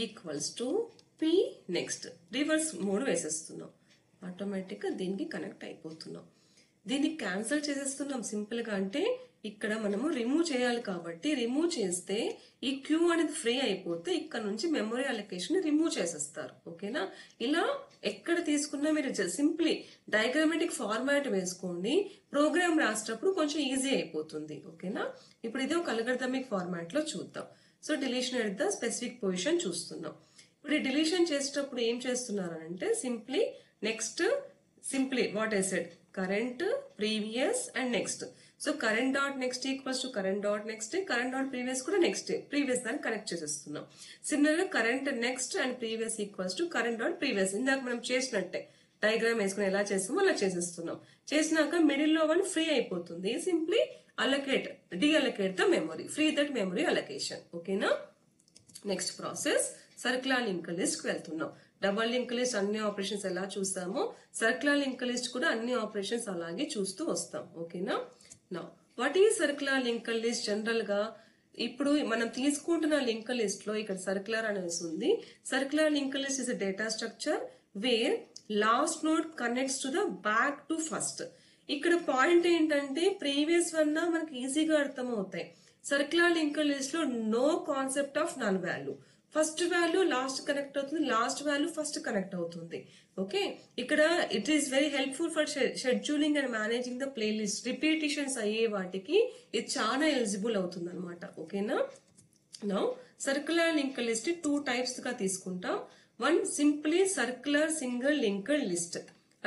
equals to P next, reverse mode వేసేస్తున్నాం, ఆటోమేటిక్గా దీనికి కనెక్ట్ అయిపోతున్నాం. దీన్ని క్యాన్సిల్ చేసేస్తున్నాం సింపుల్ గా, అంటే ఇక్కడ మనము రిమూవ్ చేయాలి కాబట్టి రిమూవ్ చేస్తే ఈ క్యూ అనేది ఫ్రీ అయిపోతే ఇక్కడ నుంచి మెమరీ అలొకేషన్ రిమూవ్ చేసేస్తారు. ఓకేనా, ఇలా ఎక్కడ తీసుకున్నా మీరు సింప్లీ డయాగ్రామెటిక్ ఫార్మాట్ వేసుకోండి, ప్రోగ్రామ్ రాసేటప్పుడు కొంచెం ఈజీ అయిపోతుంది. ఓకేనా, ఇప్పుడు ఇది ఒక అల్గోరిథమిక్ ఫార్మాట్ లో చూద్దాం. So deletion at the specific position చూస్తున్నాం. ఇప్పుడు ఈ డిలీషన్ చేసేటప్పుడు ఏం చేస్తున్నారు అంటే simply next, simply what I said, current, previous and next. So current dot next equals to current dot next, current dot previous కూడా నెక్స్ట్, ప్రీవియస్ దాన్ని connect చేసేస్తున్నాం. సిమిలర్ గా current next and previous equals to current dot previous, ఇందాక మనం చేసినట్టే diagram వేసుకుని ఎలా చేస్తామో అలా చేసేస్తున్నాం. చేసినాక మిడిల్ లో వన్ ఫ్రీ అయిపోతుంది, simply deallocate the memory, free that memory allocation. ఓకేనా, next process circular link list కి వెళ్తున్నాం. డబల్ లింక్ లిస్ట్ అన్ని ఆపరేషన్స్ ఎలా చూస్తామో సర్క్యులర్ లింక్ లిస్ట్ కూడా అన్ని ఆపరేషన్స్ అలాగే చూస్తూ వస్తాం. ఓకేనా, నా what is circular link list? General గా ఇప్పుడు మనం తీసుకుంటున్న లింక్ లిస్ట్ లో ఇక్కడ సర్క్యులర్ అనేసి ఉంది. Circular link list is a data structure where last node connects to the back to first. ఇక్కడ పాయింట్ ఏంటంటే ప్రీవియస్ వన్ మనకి ఈజీగా అర్థం అవుతాయి. సర్క్యులర్ లింక్ లిస్ట్ లో no concept of null value, first value last connect అవుతుంది, last value first connect అవుతుంది. Okay, ఇక్కడ it is very helpful for scheduling and managing the playlist. Repetitions అయ్యే వాటికి ఇది చాలా ఎలిజిబుల్ అవుతుంది అనమాట. ఓకేనా, now circular link list 2 types గా తీసుకుంటాం. One simply circular single linked list,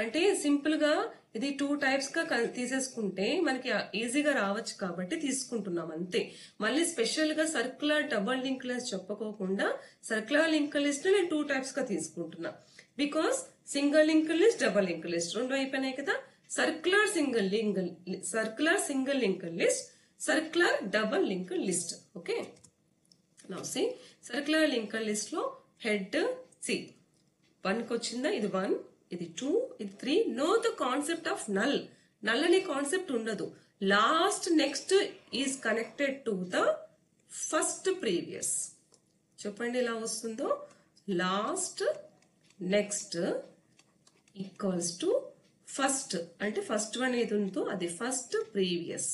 అంటే సింపుల్ గా ఇది 2 టైప్స్ గా తీసేసుకుంటే మనకి ఈజీగా రావచ్చు కాబట్టి తీసుకుంటున్నాం అంతే. మళ్ళీ స్పెషల్ గా సర్క్యులర్ డబల్ లింక్ లిస్ట్ చెప్పకోకుండా సర్క్యులర్ లింక్ లిస్ట్ నేను 2 టైప్స్ గా తీసుకుంటున్నా. Because single link list, double link list రెండు అయిపోయినాయి కదా. Circular single link list, circular double link list. Okay, now see circular link list లో హెడ్ సి 1 కి వచ్చిందా, ఇది 1, ఇది 2, ఇది 3. No the concept of null అనే కాన్సెప్ట్ ఉండదు. Last next is connected to the first previous. చెప్పండి ఎలా వస్తుందో, last next equals to first, అంటే ఫస్ట్ వన్ ఏది ఉందో అది first previous.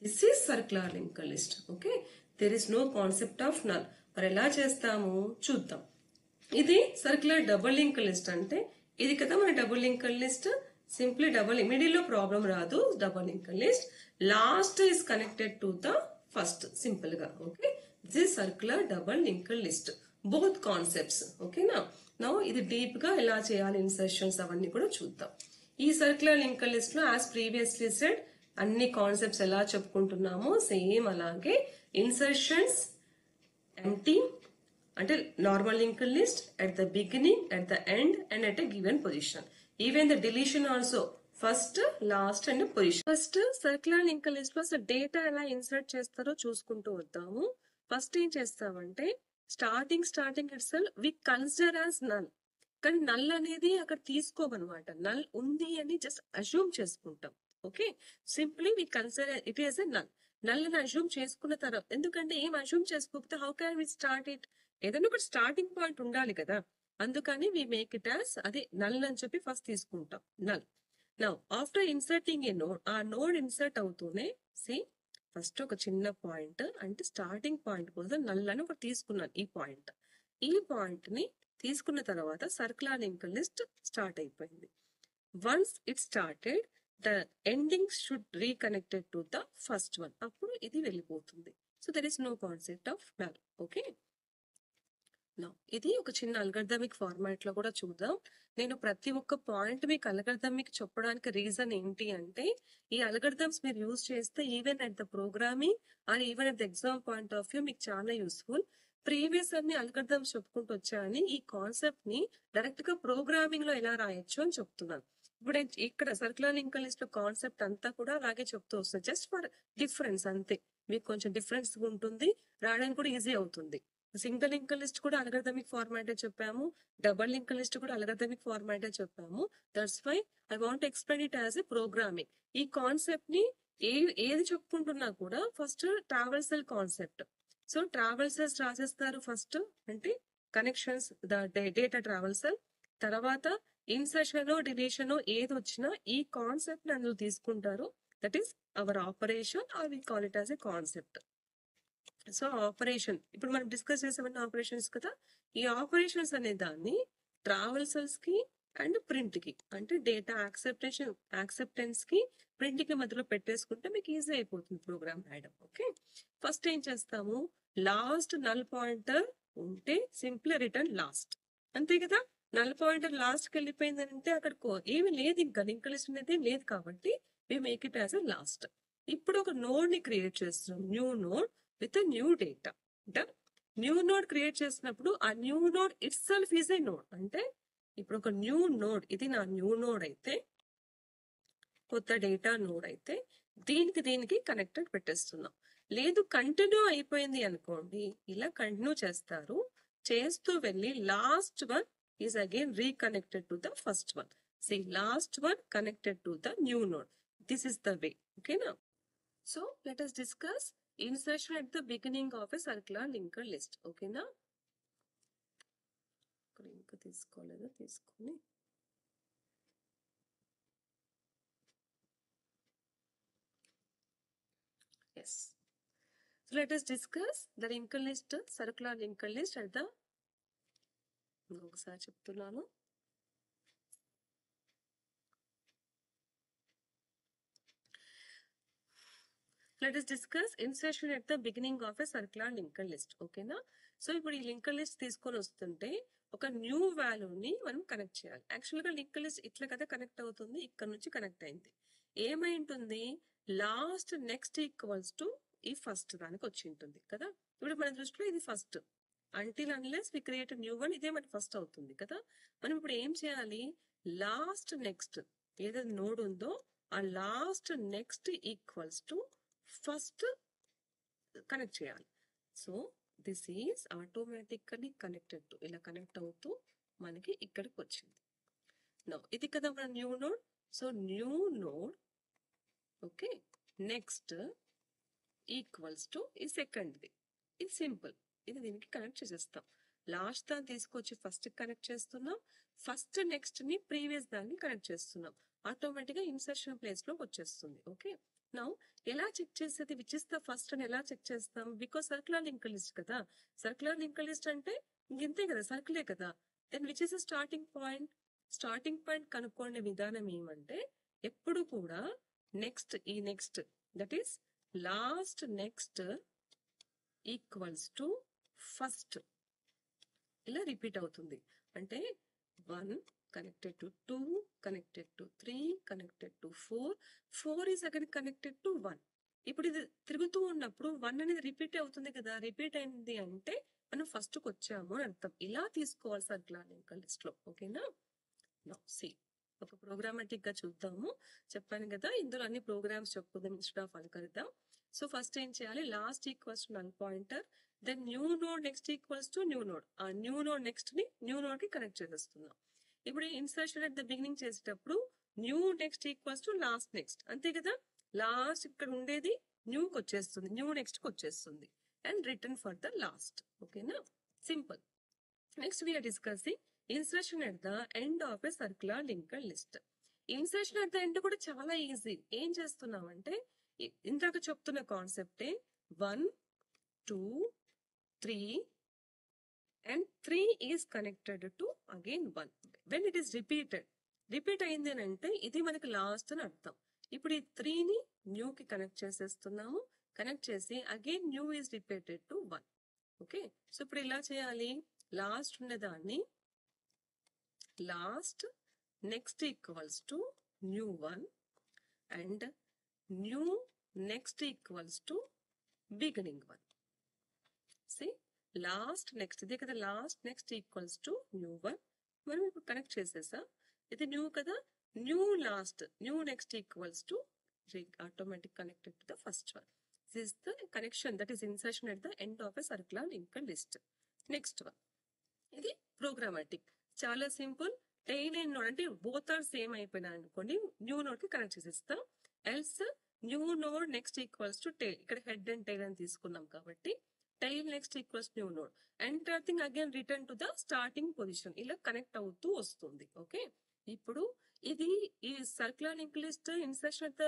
This is circular link list. Okay, there is no concept of null. మరి ఎలా చేస్తాము చూద్దాం. ఇది సర్క్యులర్ డబుల్ లింక్ లిస్ట్, అంటే ఇది కదా మన double link list. Simply double, middle లో ప్రాబ్లం రాదు. Double link list last is connected to the first, simple గా. Okay, this circular double link list, both concepts. ఓకేనా, నౌ ఇది డీప్ గా ఎలా చేయాలి, ఇన్సర్షన్స్ అవన్నీ కూడా చూద్దాం. ఈ సర్క్యులర్ లింక్ లిస్ట్ లో యాజ్ ప్రీవియస్లీ సెడ్ అన్ని కాన్సెప్ట్స్ ఎలా చెప్పుకుంటున్నామో సేమ్ అలాగే ఇన్సర్షన్స్ ఎంటీ, అంటే normal link list at the beginning, at the end and at a given position. Even the deletion also first, last and position. First circular link list లో data ఎలా insert చేస్తారో చూసుకుంటూ వద్దాము. First ఏం చేస్తామంటే starting itself we consider as null, కానీ null అనేది అక్కడ తీసుకోమన్నమాట. నల్ ఉంది అని జస్ట్ అజ్యూమ్ చేసుకుంటాం. Okay, simply we consider it is a null. Null అని అజ్యూమ్ చేసుకున్న తర్వాత, ఎందుకంటే ఏం అజ్యూమ్ చేసుకోకపోతే how can we start it, ఏదైనా ఒక స్టార్టింగ్ పాయింట్ ఉండాలి కదా. అందుకని వి మేక్ ఇట్ యాజ్ అది నల్ అని చెప్పి ఫస్ట్ తీసుకుంటాం, నల్. నౌ ఆఫ్టర్ ఇన్సర్టింగ్ ఏ నోడ్, ఆ నోడ్ ఇన్సర్ట్ అవుతూనే సి ఫస్ట్ ఒక చిన్న పాయింట్, అంటే స్టార్టింగ్ పాయింట్ కోసం నల్ అని ఒకటి తీసుకున్నాను. ఈ పాయింట్ ని తీసుకున్న తర్వాత సర్క్యులర్ లింక్ లిస్ట్ స్టార్ట్ అయిపోయింది. Once it started the ending should reconnected to the first one, అప్పుడు ఇది వెళ్ళిపోతుంది. So there is no concept of null. ఓకే, నా ఇది ఒక చిన్న అల్గరిథమిక్ ఫార్మాట్ లో కూడా చూద్దాం. నేను ప్రతి ఒక్క పాయింట్ మీకు అల్గరిథమిక్ చెప్పడానికి రీజన్ ఏంటి అంటే, ఈ అల్గరిథమ్స్ మీరు యూజ్ చేస్తే even at the programming are even at the exam point of view మీకు చాలా యూస్ఫుల్. ప్రీవియస్ అన్ని అల్గరిథమ్స్ చెప్పుకుంటూ వచ్చాయని ఈ కాన్సెప్ట్ ని డైరెక్ట్ గా ప్రోగ్రామింగ్ లో ఎలా రాయొచ్చు అని చెప్తున్నాను. ఇప్పుడు ఇక్కడ సర్క్యులర్ లింక్డ్ లిస్ట్ కాన్సెప్ట్ అంతా కూడా అలాగే చెప్తూ వస్తుంది. జస్ట్ ఫర్ డిఫరెన్స్ అంతే, మీకు కొంచెం డిఫరెన్స్ ఉంటుంది, రాయడానికి కూడా ఈజీ అవుతుంది. సింగిల్ లింక్డ్ లిస్ట్ కూడా అల్గరిథమిక్ ఫార్మాటే చెప్పాము, డబుల్ లింక్డ్ లిస్ట్ కూడా అల్గరిథమిక్ ఫార్మాటే చెప్పాము. That's why I want explain it as a programming. ఈ కాన్సెప్ట్ ని ఏది చెప్పుకుంటున్నా కూడా first traversal concept. So traversals రాసేస్తారు ఫస్ట్, అంటే కనెక్షన్స్, డేటా ట్రావెల్సల్. తర్వాత ఇన్సర్షన్ డిలీషన్ ఏది వచ్చినా ఈ కాన్సెప్ట్ ని అందులో తీసుకుంటారు. That is our operation or we call it as a concept. So operation ఇప్పుడు మనం డిస్కస్ చేసామన్న ఆపరేషన్స్ కదా, ఈ ఆపరేషన్స్ అనే దాన్ని ట్రావెల్సల్స్ కి అండ్ ప్రింట్ కి, అంటే డేటా యాక్సెప్టెన్స్ కి ప్రింట్ కి మధ్యలో పెట్టేసుకుంటే మీకు ఈజీ అయిపోతుంది ప్రోగ్రామ్ రాయడం. ఓకే, ఫస్ట్ ఏం చేస్తాము, లాస్ట్ నల్ పాయింటర్ ఉంటే సింప్లీ రిటర్న్ లాస్ట్, అంతే కదా. నల్ పాయింటర్ లాస్ట్ కి వెళ్ళిపోయిందంటే అక్కడ ఏమి లేదు, ఇంకా లింక్ లిస్ట్ అనేది లేదు కాబట్టి we make it as a last. ఇప్పుడు ఒక నోడ్ ని క్రియేట్ చేస్తున్నాం, new node with new data. Done. New node create చేసినప్పుడు ఆ new node itself is a node. అంటే ఇప్పుడు ఒక న్యూ నోడ్, ఇది నా న్యూ నోడ్ అయితే, కొత్త డేటా నోడ్ అయితే దీనికి కనెక్టెడ్ పెట్టేస్తున్నాం. లేదు కంటిన్యూ అయిపోయింది అనుకోండి, ఇలా కంటిన్యూ చేస్తారు, చేస్తూ వెళ్ళి last one is again reconnected to the first one. See last one connected to the new node. This is the way. ఓకేనా. So let us discuss insertion at the beginning of a circular linked list. ఓకేనా, link తీసుకోలేదు, తీసుకొని yes. So let us discuss the linked list, circular linked list at the, ఒకసారి చెప్తున్నాను. Let us discuss insertion at the beginning of a circular linked list. ఓకేనా. So ఇప్పుడు ఈ linked list తీసుకొని వస్తుంటే ఒక న్యూ వాల్యూని మనం కనెక్ట్ చేయాలి. యాక్చువల్ గా లింక్డ్ లిస్ట్ ఇట్లా కదా కనెక్ట్ అవుతుంది, ఇక్కడ నుంచి కనెక్ట్ అయింది. ఏమై ఉంటుంది, లాస్ట్ నెక్స్ట్ ఈక్వల్స్ టు ఈ ఫస్ట్ దానికి వచ్చి ఉంటుంది కదా. ఇప్పుడు మన దృష్టిలో ఇది first, until unless we create new one, ఇదే మన ఫస్ట్ అవుతుంది కదా. మనం ఇప్పుడు ఏం చేయాలి, లాస్ట్ నెక్స్ట్ ఏదైతే నోడ్ ఉందో ఆ last next equals to first connect చేయాలి. So this is automatically connected to, ఇలా కనెక్ట్ అవుతూ మనకి ఇక్కడికి వచ్చింది. నౌ ఇది కదా మన new node. So new node, okay, next equals to ఈ సెకండ్ది. ఇది సింపుల్, ఇది దీనికి కనెక్ట్ చేసేస్తాం. లాస్ట్ దాన్ని తీసుకొచ్చి ఫస్ట్ కనెక్ట్ చేస్తున్నాం, ఫస్ట్ నెక్స్ట్ ని ప్రీవియస్ దాన్ని కనెక్ట్ చేస్తున్నాం. ఆటోమేటిక్ గా ఇన్సర్షన్ ప్లేస్ లోకి వచ్చేస్తుంది. ఓకే, నౌ ఎలా చెక్ చేసేది, విచ్ ఇస్ ద ఫస్ట్ అని ఎలా చెక్ చేస్తాం, బికాస్ సర్క్యులర్ లింక్డ్ లిస్ట్ కదా. సర్క్యులర్ లింక్డ్ లిస్ట్ అంటే ఇంతే కదా, సర్కిలే కదా. Then which is the starting point. Starting point కనుక్కునే విధానం ఏమంటే, ఎప్పుడు కూడా నెక్స్ట్, ఈ next that is last next equals to first, ఇలా రిపీట్ అవుతుంది. అంటే 1 connected to 2, connected to 3, connected to 4, 4 is again connected to 1. ఇప్పుడు ఇది తిరుగుతూ ఉన్నప్పుడు 1 అనేది రిపీట్ అవుతుంది కదా. రిపీట్ అయింది అంటే మనం ఫస్ట్ కి వచ్చాము అని అర్థం. ఇలా తీసుకోవాలి సర్క్యులర్ లింక్డ్ లిస్ట్ లో. ఓకేనా. నౌ సి ఒక ప్రోగ్రామాటిక్ గా చూద్దాము. చెప్పాను కదా ఇందులో అన్ని ప్రోగ్రామ్స్ చెప్పుకుందాం instead of algorithm. So first ఏం చేయాలి, last equals to null pointer, then new node next equals to new node. ఆ న్యూ నోడ్ నెక్స్ట్ ని న్యూ నోడ్ కి కనెక్ట్ చేసేస్తున్నాం. ఇప్పుడు ఇన్సర్షన్ అట్ ద బిగినింగ్ చేసేటప్పుడు new next equals to last next, అంతే కదా. లాస్ట్ ఇక్కడ ఉండేది న్యూ కి వచ్చేస్తుంది, న్యూ నెక్స్ట్ కి వచ్చేస్తుంది, and return for the last. ఓకేనా, simple. Next we're discussing insertion at the end of a circular linked list. Insertion at the end కూడా చాలా ఈజీ. ఏం చేస్తున్నామంటే ఇందాక చెప్తున్న కాన్సెప్టే, 1, 2, 3 and 3 is connected to again 1. When it is repeated, repeat అయింది అని అంటే ఇది మనకి లాస్ట్ అని అర్థం. ఇప్పుడు ఈ 3ని న్యూ కి కనెక్ట్ చేసేస్తున్నాము, కనెక్ట్ చేసి again new is repeated to 1. Okay, so ఇప్పుడు ఇలా చేయాలి, లాస్ట్ ఉన్నదాన్ని last next equals to new 1 and new next equals to beginning 1. See last next, ఇదే కదా last next equals to new 1. మనం ఇప్పుడు కనెక్ట్ చేసేసా, ఇది న్యూ కదా, new last new next equals to automatic connected to the first one. This is the connection, that is insertion at the end of a circular linked list. Next one, ఇది programmatic, చాలా simple. Tail and node అంటే both are same అయిపోయినా అనుకోండి, new node కి connect చేసేస్తాం. Else new node next equals to tail, ఇక్కడ head and tail అని తీసుకున్నాం కాబట్టి tail next equals new node, enter thing again return to the starting position, ఇలా కనెక్ట్ అవుతూ వస్తుంది. ఓకే, ఇప్పుడు ఇది ఈ circular link list insertion at the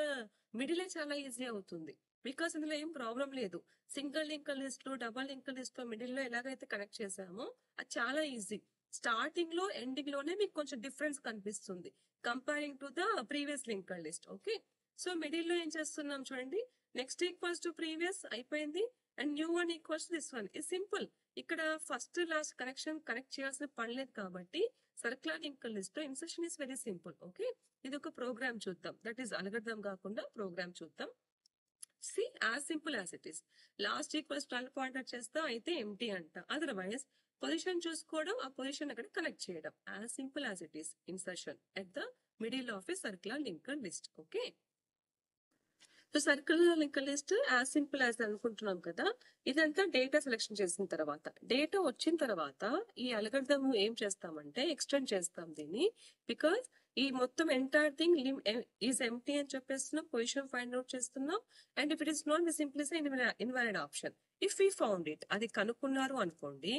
middle చాలా ఈజీ అవుతుంది, బికాస్ ఇందులో ఏం ప్రాబ్లం లేదు. సింగిల్ లింక్ లిస్ట్ లో డబల్ లింక్ లిస్ట్ లో మిడిల్ లో ఎలాగైతే కనెక్ట్ చేసామో అది చాలా ఈజీ. స్టార్టింగ్ లో ఎండింగ్ లోనే మీకు కొంచెం డిఫరెన్స్ కనిపిస్తుంది comparing to the previous link list. Okay, so middle లో ఏం చేస్తున్నాం చూడండి, నెక్స్ట్ ఈక్వల్స్ టు ప్రీవియస్ అయిపోయింది and new one equals to this one. ఇది సింపుల్, ఇక్కడ ఫస్ట్ లాస్ట్ కనెక్షన్ కనెక్ట్ చేయాల్సిన పని లేదు కాబట్టి సర్క్యులర్ లింక్ లిస్ట్ లో insertion is very simple. Okay, ఇది ఒక ప్రోగ్రామ్ చూద్దాం, దట్ ఈస్ అల్గోరిథం కాకుండా ప్రోగ్రామ్ చూద్దాం. C as simple as it is, last equals 12 pointer చేస్తా అయితే ఎంటీ అంట, అదర్వైజ్ పొజిషన్ చూసుకోవడం, ఆ పొజిషన్ అక్కడ కనెక్ట్ చేయడం, as simple as it is insertion at the middle of A circular link list. Okay, so circular link list as simple as అనుకుంటున్నాం కదా. ఇదంతా డేటా సెలెక్షన్ చేసిన తర్వాత, డేటా వచ్చిన తర్వాత ఈ అల్గోరిథం ఏం చేస్తామంటే ఎక్స్టెండ్ చేస్తాం దీన్ని, బికాస్ ఈ మొత్తం ఎంటైర్ థింగ్ ఈజ్ ఎంప్టీ అని చెప్పేస్తున్నాం, పొజిషన్ ఫైండ్ అవుట్ చేస్తున్నాం. And if it is not, we simply say invalid option. If we found it, అది కనుక్కున్నారు అనుకోండి,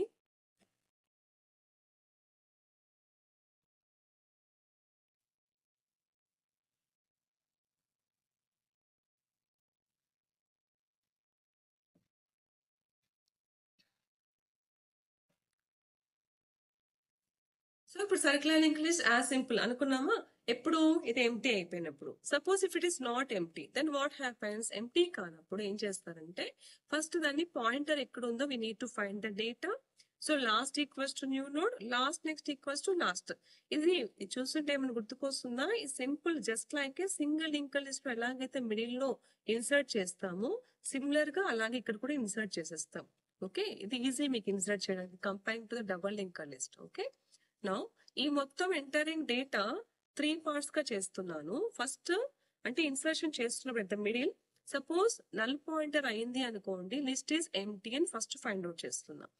సో ఇప్పుడు circular link list as simple అనుకున్నామా, ఎప్పుడు ఇది ఎంప్టీ అయిపోయినప్పుడు. Suppose if it is not empty, then what happens, empty కానప్పుడు ఏం చేస్తారంటే ఫస్ట్ దాన్ని పాయింటర్ ఎక్కడ ఉందో we need to find the data. So last equals to new node, last next equals to last. ఇది చూస్తుంటే ఏమైనా గుర్తుకొస్తుందా, ఈ simple just like a single link list లో ఎలాగైతే మిడిల్ లో ఇన్సర్ట్ చేస్తామో సిమిలర్ గా అలాగే ఇక్కడ కూడా ఇన్సర్ట్ చేసేస్తాం. ఓకే, ఇది ఈజీ మీకు ఇన్సర్ట్ చేయడానికి comparing to the double link list. Okay, now ఈ మొత్తం ఎంటరింగ్ డేటా 3 పార్ట్స్ గా చేస్తున్నాను. ఫస్ట్ అంటే ఇన్సర్షన్ చేస్తున్నప్పుడు at the middle, suppose null pointer అయింది అనుకోండి, లిస్ట్ ఈస్ ఎంప్టీ అని ఫస్ట్ ఫైండ్ అవుట్ చేస్తున్నాం.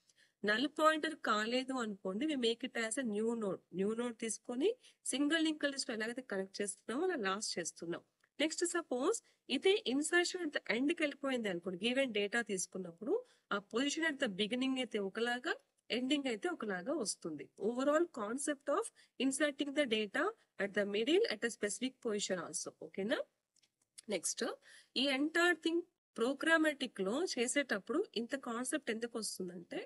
నల్ పాయింటర్ కాలేదు అనుకోండి, we make it as a new node. New node తీసుకొని సింగిల్ లింక్ లిస్ట్ ఎలాగైతే కనెక్ట్ చేస్తున్నామో అలా లాస్ట్ చేస్తున్నాం. నెక్స్ట్ సపోజ్ ఇదే ఇన్సర్షన్ అట్ ద ఎండ్కి వెళ్ళిపోయింది అనుకోండి, గివెన్ డేటా తీసుకున్నప్పుడు ఆ పొజిషన్ అట్ ద బిగినింగ్ అయితే ఒకలాగా, ఎండింగ్ అయితే ఒకలాగా వస్తుంది. Overall concept of inserting the data at the middle at a specific position also. ఓకేనా, నెక్స్ట్ ఈ ఎంటైర్ థింగ్ ప్రోగ్రామాటిక్ లో చేసేటప్పుడు ఇంత కాన్సెప్ట్ ఎందుకు వస్తుందంటే,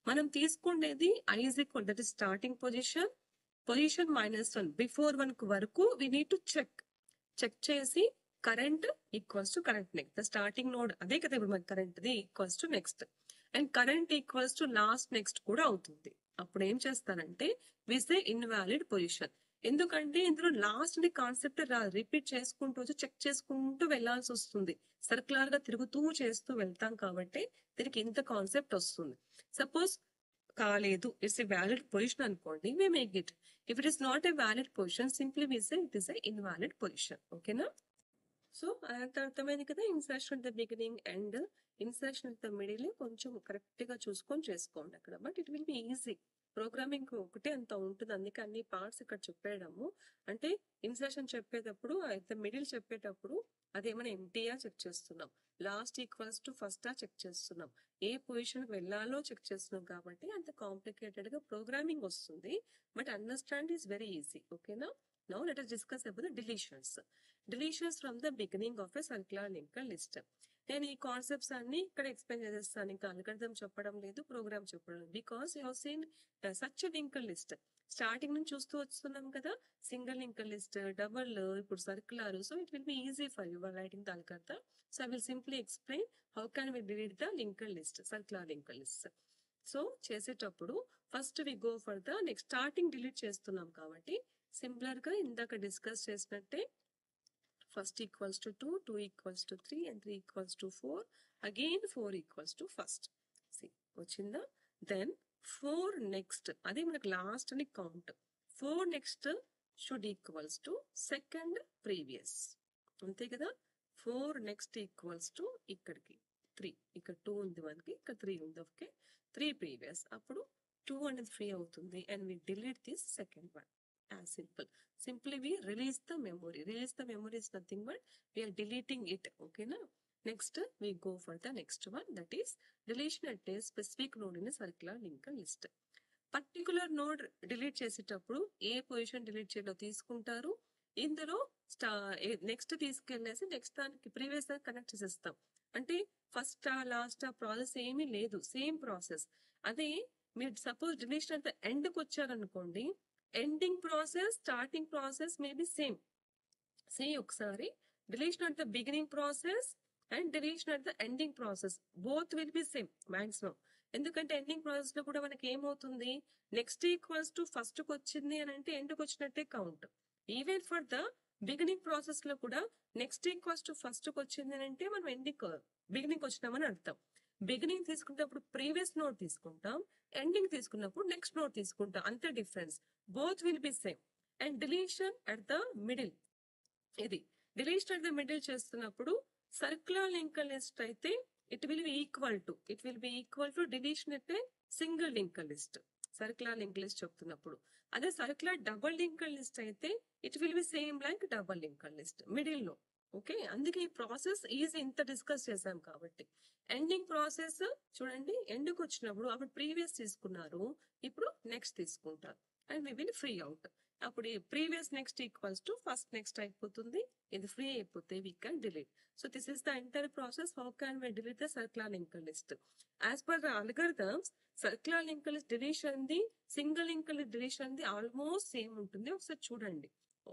మనం తీసుకునేది i's equal, that is starting position, position -1 before 1 వరకు వి నీడ్ టు చెక్ చేసి current equals to current next, the starting node అదే కదా ఇప్పుడు మనకి current the equals to next, and current equals to last next కూడా అవుతుంది. అప్పుడు ఏం చేస్తారంటే వి సే ఇన్వాలిడ్ పొజిషన్. ఎందుకంటే ఇందులో లాస్ట్ ని కాన్సెప్ట్ రిపీట్ చేసుకుంటూ చెక్ చేసుకుంటూ వెళ్లాల్సి వస్తుంది, సర్క్యులర్ గా తిరుగుతూ చేస్తూ వెళ్తాం కాబట్టి దీనికి ఇంత కాన్సెప్ట్ వస్తుంది. సపోజ్ కాలేదు, ఇట్స్ ఎ వ్యాలిడ్ పొజిషన్ అనుకోండి, we make it. If it is not a valid position, simply we say it is a invalid position. ఓకేనా, సో అంత అర్థమైంది కదా. Insertion at the beginning and insertion at the middle కొంచెం correct గా చూసుకొని చేసుకోండి అక్కడ, but it will be easy. Programming ఒకటే అంత ఉంటుంది, అందుకే అన్ని పార్ట్స్ ఇక్కడ చెప్పేయడము. అంటే ఇన్సర్షన్ చెప్పేటప్పుడు అయితే మిడిల్ చెప్పేటప్పుడు అదేమైనా ఎంటీయా చెక్ చేస్తున్నాం, last equals to first check చేస్తున్నాం, ఏ పొజిషన్ వెళ్ళాలో చెక్ చేస్తున్నాం, కాబట్టి అంత కాంప్లికేటెడ్ గా ప్రోగ్రామింగ్ వస్తుంది, but understand is very easy. ఓకేనా, now let us discuss about the deletions from the beginning of a circular linked list. నేను ఈ కాన్సెప్ట్స్ అన్ని ఇక్కడ ఎక్స్ప్లెయిన్ చేసేస్తాను. ఇంకా అల్గరిథం చెప్పడం లేదు, ప్రోగ్రామ్ చెప్పడం లేదు. Because you have seen such linked list. Starting నుంచి చూస్తూ వస్తున్నాం కదా, సింగిల్ లింక్డ్ లిస్ట్, డబుల్, ఇప్పుడు circular. So it will be easy for you while writing the algorithm. So I will simply explain how can we delete the linked list, circular linked list. So చేసేటప్పుడు first we go for the next. Starting delete చేస్తున్నాం కాబట్టి simpler గా ఇందాక discuss చేసినట్టే first equals to 2, 2 equals to 3 and 3 equals to 4, again 4 equals to first. See, వచ్చిందా? Then 4 next, అదే మనకు last అని count. 4 next should equals to second previous, అంతే కదా. 4 next equals to ఇక్కడికి 3, ఇక్కడ 2 ఉంది మనకి, ఇక్కడ 3 ఉంది. ఓకే, 3 previous, అప్పుడు 2 అనేది ఫ్రీ అవుతుంది and we delete this second one. As simple. Simply we release the memory. Release the memory is nothing but we are deleting it. Okay na? Next we go for the next one, that is deletion at a specific node in a circular linked list. Particular node delete చేసేటప్పుడు ఏ position delete చేయాలో తీసుకుంటారు. ఇందులో next తీసుకెళ్ళేసి next దానికి previous దానికి connect చేసేస్తాం. అంటే first last process ఏమీ లేదు, సేమ్ ప్రాసెస్. అదే మీరు సపోజ్ డిలీషన్ అంతా ఎండ్కి వచ్చారనుకోండి, ending process starting process may be same. ఒకసారి deletion at the beginning process and deletion at the ending process both will be same maximum. ఎందుకంటే ఎండింగ్ ప్రాసెస్ లో కూడా మనకి ఏమవుతుంది, నెక్స్ట్ ఈక్వల్స్ టు ఫస్ట్ కి వచ్చింది అని అంటే ఎండ్కి వచ్చినట్టే count. Even for the beginning process లో కూడా నెక్స్ట్ ఈక్వల్స్ టు ఫస్ట్ కి వచ్చింది అని అంటే మనం బిగినింగ్ వచ్చినామని అర్థం. బిగినింగ్ తీసుకున్నప్పుడు ప్రీవియస్ నోట్ తీసుకుంటాం, ఎండింగ్ తీసుకున్నప్పుడు నెక్స్ట్ నోట్ తీసుకుంటాం, అంతే difference. Both will be same. And deletion at the middle, ఇది డిలీషన్ అట్ ద మిడిల్ చేస్తున్నప్పుడు సర్కులర్ లింక్డ్ లిస్ట్ అయితే it will B equal to deletion at a single linked list. Circular linked list చెప్తున్నప్పుడు. అదే circular double linked list అయితే it will be same like double linked list middle లో. Okay, అందుకే ఈ process easy, ఇంత discuss చేసాం కాబట్టి. Ending process చూడండి, ఎండ్కి వచ్చినప్పుడు అప్పుడు ప్రీవియస్ తీసుకున్నారు, ఇప్పుడు నెక్స్ట్ తీసుకుంటారు and we will free out. అప్పుడు previous next equals to first next అయిపోతుంది, ఇది ఫ్రీ అయిపోతే we can delete. So this is the entire process how can we delete the circular linked list. As per the algorithms circular linked list deletion the single linked list deletion the almost same ఉంటుంది. ఒకసారి చూడండి.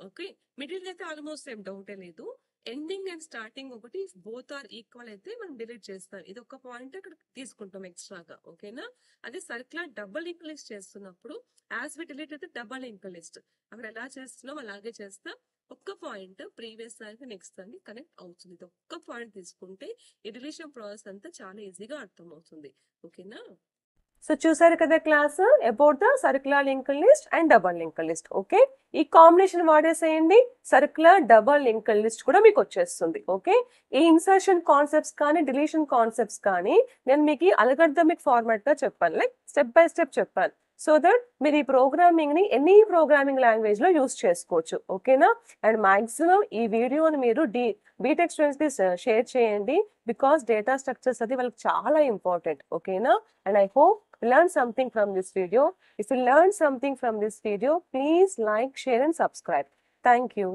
Okay, middle అయితే almost same, డౌటే లేదు. Ending and starting ఒకటి both are equal అయితే మనం delete చేస్తాం. ఇది ఒక పాయింట్ అక్కడ తీసుకుంటాం ఎక్స్ట్రాగా. ఓకేనా? అదే సర్కులర్ డబుల్ లింక్డ్ లిస్ట్ చేస్తున్నప్పుడు యాజ్ వి డిలీట్ అయితే డబుల్ లింక్డ్ లిస్ట్ అక్కడ ఎలా చేస్తున్నాం అలాగే చేస్తాం. ఒక్క పాయింట్ ప్రీవియస్ దానికి నెక్స్ట్ దానికి కనెక్ట్ అవుతుంది. ఇది ఒక్క పాయింట్ తీసుకుంటే ఈ డిలీషన్ ప్రాసెస్ అంతా చాలా ఈజీగా అర్థం అవుతుంది. ఓకేనా? సో చూసారు కదా class about the circular linked list and double linked list. Okay, ఈ కాంబినేషన్ వాడేసేయండి, సర్కులర్ డబుల్ లింక్డ్ లిస్ట్ కూడా మీకు వచ్చేస్తుంది. ఓకే, ఈ ఇన్సర్షన్ కాన్సెప్ట్స్ కానీ డిలీషన్ కాన్సెప్ట్స్ కానీ నేను మీకు అల్గరిథమిక్ ఫార్మాట్ గా చెప్పాను, లైక్ స్టెప్ బై స్టెప్ చెప్పాను. సో దట్ మీరు ఈ ప్రోగ్రామింగ్ ని ఎనీ ప్రోగ్రామింగ్ లాంగ్వేజ్ లో యూస్ చేసుకోవచ్చు. ఓకేనా? అండ్ మాక్సిమం ఈ వీడియోని మీరు బీటెక్ స్టూడెంట్స్ కి షేర్ చేయండి, బికాస్ డేటా స్ట్రక్చర్స్ అది వాళ్ళకి చాలా ఇంపార్టెంట్. ఓకేనా? And I hope learn something from this video. If you learn something from this video, please like, share and subscribe. Thank you.